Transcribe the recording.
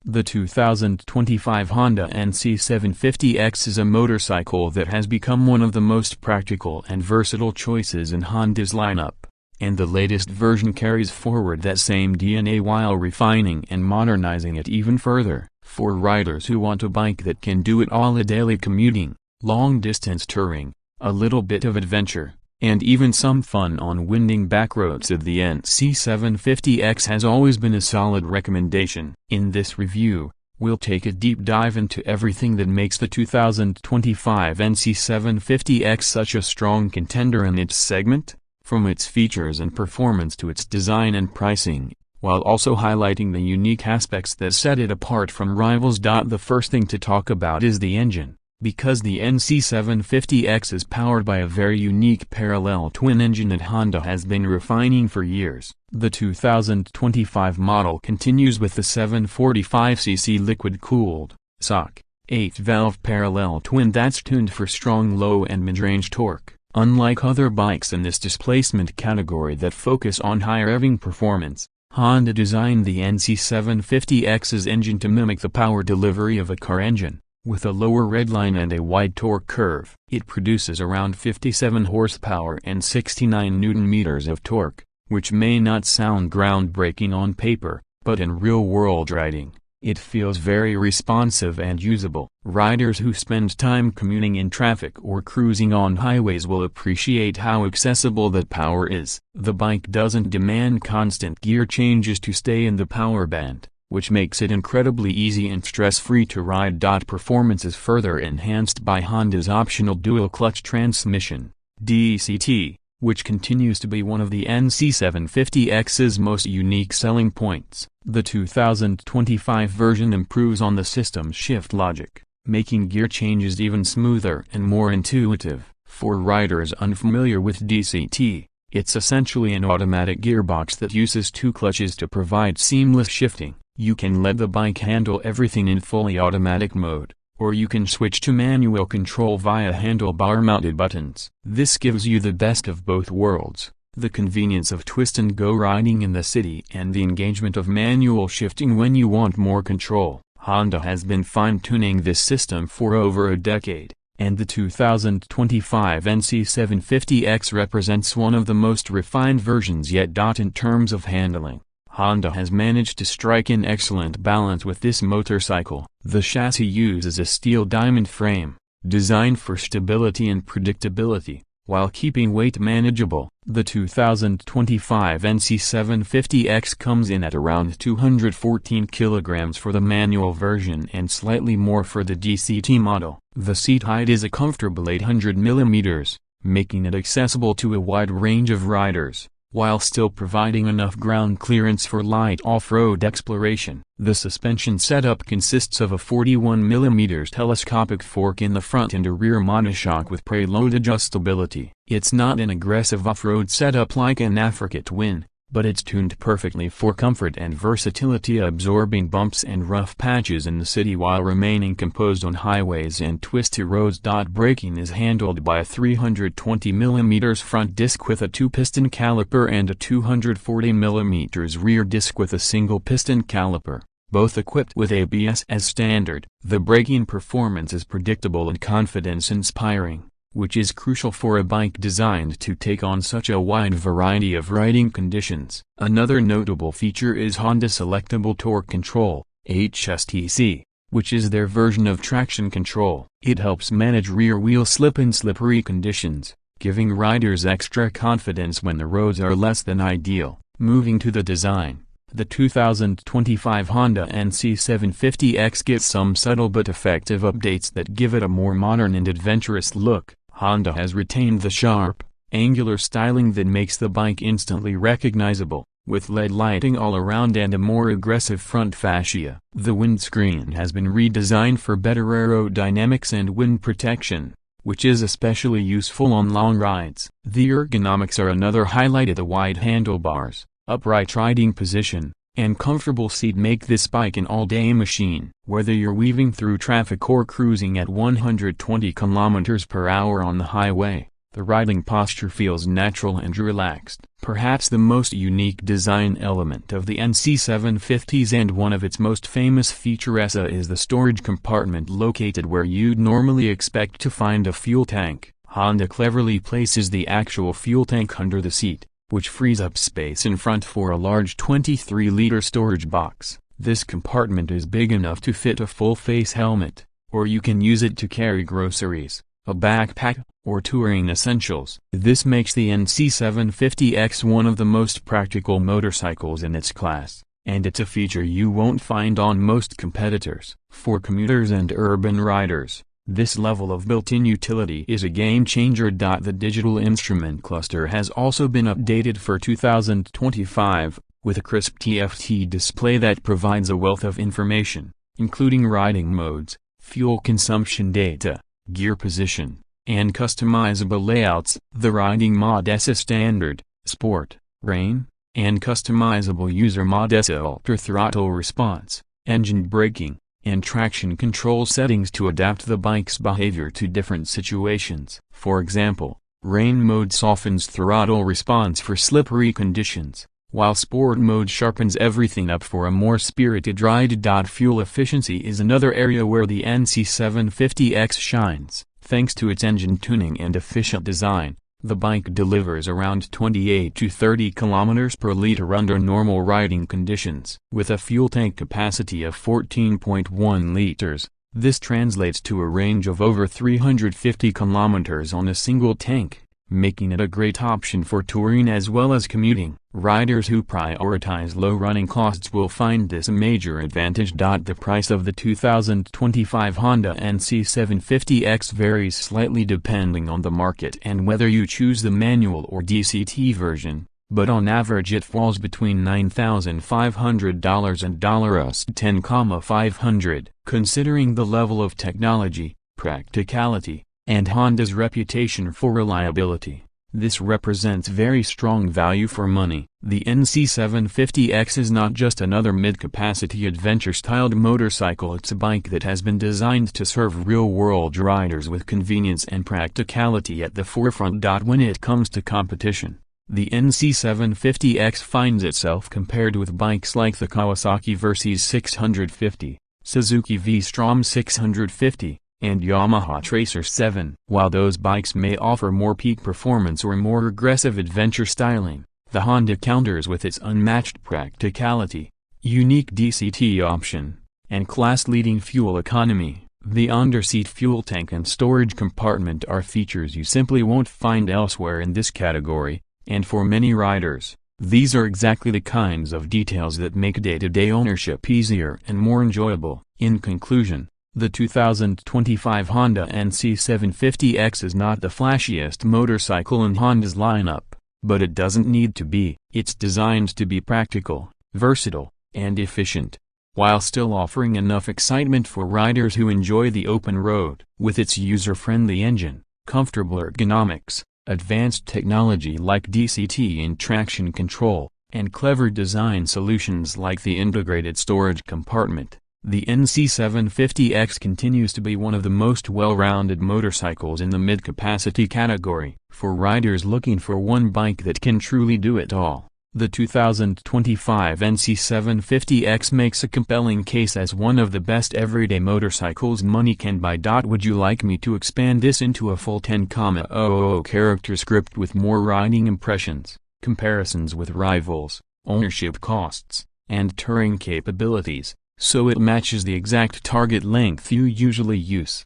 The 2025 Honda NC750X is a motorcycle that has become one of the most practical and versatile choices in Honda's lineup, and the latest version carries forward that same DNA while refining and modernizing it even further. For riders who want a bike that can do it all: daily commuting, long-distance touring, a little bit of adventure, and even some fun on winding back roads, the NC750X has always been a solid recommendation. In this review, we'll take a deep dive into everything that makes the 2025 NC750X such a strong contender in its segment, from its features and performance to its design and pricing, while also highlighting the unique aspects that set it apart from rivals. The first thing to talk about is the engine, because the NC750X is powered by a very unique parallel twin engine that Honda has been refining for years. The 2025 model continues with the 745cc liquid-cooled, SOC, 8-valve parallel twin that's tuned for strong low and mid-range torque. Unlike other bikes in this displacement category that focus on high revving performance, Honda designed the NC750X's engine to mimic the power delivery of a car engine. With a lower redline and a wide torque curve, it produces around 57 horsepower and 69 newton-meters of torque, which may not sound groundbreaking on paper, but in real-world riding, it feels very responsive and usable. Riders who spend time commuting in traffic or cruising on highways will appreciate how accessible that power is. The bike doesn't demand constant gear changes to stay in the power band, which makes it incredibly easy and stress-free to ride. Performance is further enhanced by Honda's optional dual-clutch transmission, DCT, which continues to be one of the NC750X's most unique selling points. The 2025 version improves on the system's shift logic, making gear changes even smoother and more intuitive. For riders unfamiliar with DCT, it's essentially an automatic gearbox that uses two clutches to provide seamless shifting. You can let the bike handle everything in fully automatic mode, or you can switch to manual control via handlebar-mounted buttons. This gives you the best of both worlds, the convenience of twist-and-go riding in the city and the engagement of manual shifting when you want more control. Honda has been fine-tuning this system for over a decade, and the 2025 NC750X represents one of the most refined versions yet. In terms of handling, Honda has managed to strike an excellent balance with this motorcycle. The chassis uses a steel diamond frame, designed for stability and predictability, while keeping weight manageable. The 2025 NC750X comes in at around 214 kilograms for the manual version and slightly more for the DCT model. The seat height is a comfortable 800 mm, making it accessible to a wide range of riders, while still providing enough ground clearance for light off-road exploration. The suspension setup consists of a 41 mm telescopic fork in the front and a rear monoshock with preload adjustability. It's not an aggressive off-road setup like an Africa Twin, but it's tuned perfectly for comfort and versatility, absorbing bumps and rough patches in the city while remaining composed on highways and twisty roads. Braking is handled by a 320 mm front disc with a 2-piston caliper and a 240 mm rear disc with a single piston caliper, both equipped with ABS as standard. The braking performance is predictable and confidence-inspiring, which is crucial for a bike designed to take on such a wide variety of riding conditions. Another notable feature is Honda Selectable Torque Control, HSTC, which is their version of traction control. It helps manage rear-wheel slip in slippery conditions, giving riders extra confidence when the roads are less than ideal. Moving to the design, the 2025 Honda NC750X gets some subtle but effective updates that give it a more modern and adventurous look. Honda has retained the sharp, angular styling that makes the bike instantly recognizable, with LED lighting all around and a more aggressive front fascia. The windscreen has been redesigned for better aerodynamics and wind protection, which is especially useful on long rides. The ergonomics are another highlight. The wide handlebars, upright riding position, and comfortable seat make this bike an all-day machine. Whether you're weaving through traffic or cruising at 120 km/h on the highway, The riding posture feels natural and relaxed. Perhaps the most unique design element of the NC750s and one of its most famous features is the storage compartment located where you'd normally expect to find a fuel tank. Honda cleverly places the actual fuel tank under the seat, which frees up space in front for a large 23-liter storage box. This compartment is big enough to fit a full-face helmet, or you can use it to carry groceries, a backpack, or touring essentials. This makes the NC750X one of the most practical motorcycles in its class, and it's a feature you won't find on most competitors. For commuters and urban riders, this level of built-in utility is a game-changer. The digital instrument cluster has also been updated for 2025, with a crisp TFT display that provides a wealth of information, including riding modes, fuel consumption data, gear position, and customizable layouts. The riding mode is standard, sport, rain, and customizable user mode is ultra throttle response, engine braking, and traction control settings to adapt the bike's behavior to different situations. For example, rain mode softens throttle response for slippery conditions, while sport mode sharpens everything up for a more spirited ride. Fuel efficiency is another area where the NC750X shines. Thanks to its engine tuning and efficient design, the bike delivers around 28 to 30 km per liter under normal riding conditions. With a fuel tank capacity of 14.1 liters, this translates to a range of over 350 km on a single tank, making it a great option for touring as well as commuting. Riders who prioritize low running costs will find this a major advantage. The price of the 2025 Honda NC750X varies slightly depending on the market and whether you choose the manual or DCT version, but on average it falls between $9,500 and $10,500. Considering the level of technology, practicality, and Honda's reputation for reliability, this represents very strong value for money. The NC750X is not just another mid-capacity adventure-styled motorcycle, it's a bike that has been designed to serve real-world riders with convenience and practicality at the forefront. When it comes to competition, the NC750X finds itself compared with bikes like the Kawasaki Versys 650, Suzuki V-Strom 650, and Yamaha Tracer 7. While those bikes may offer more peak performance or more aggressive adventure styling, the Honda counters with its unmatched practicality, unique DCT option, and class-leading fuel economy. The underseat fuel tank and storage compartment are features you simply won't find elsewhere in this category, and for many riders, these are exactly the kinds of details that make day-to-day ownership easier and more enjoyable. In conclusion, the 2025 Honda NC750X is not the flashiest motorcycle in Honda's lineup, but it doesn't need to be. It's designed to be practical, versatile, and efficient, while still offering enough excitement for riders who enjoy the open road. With its user-friendly engine, comfortable ergonomics, advanced technology like DCT and traction control, and clever design solutions like the integrated storage compartment, the NC750X continues to be one of the most well-rounded motorcycles in the mid-capacity category. For riders looking for one bike that can truly do it all, the 2025 NC750X makes a compelling case as one of the best everyday motorcycles money can buy. Would you like me to expand this into a full 10,000 character script with more riding impressions, comparisons with rivals, ownership costs, and touring capabilities, so it matches the exact target length you usually use?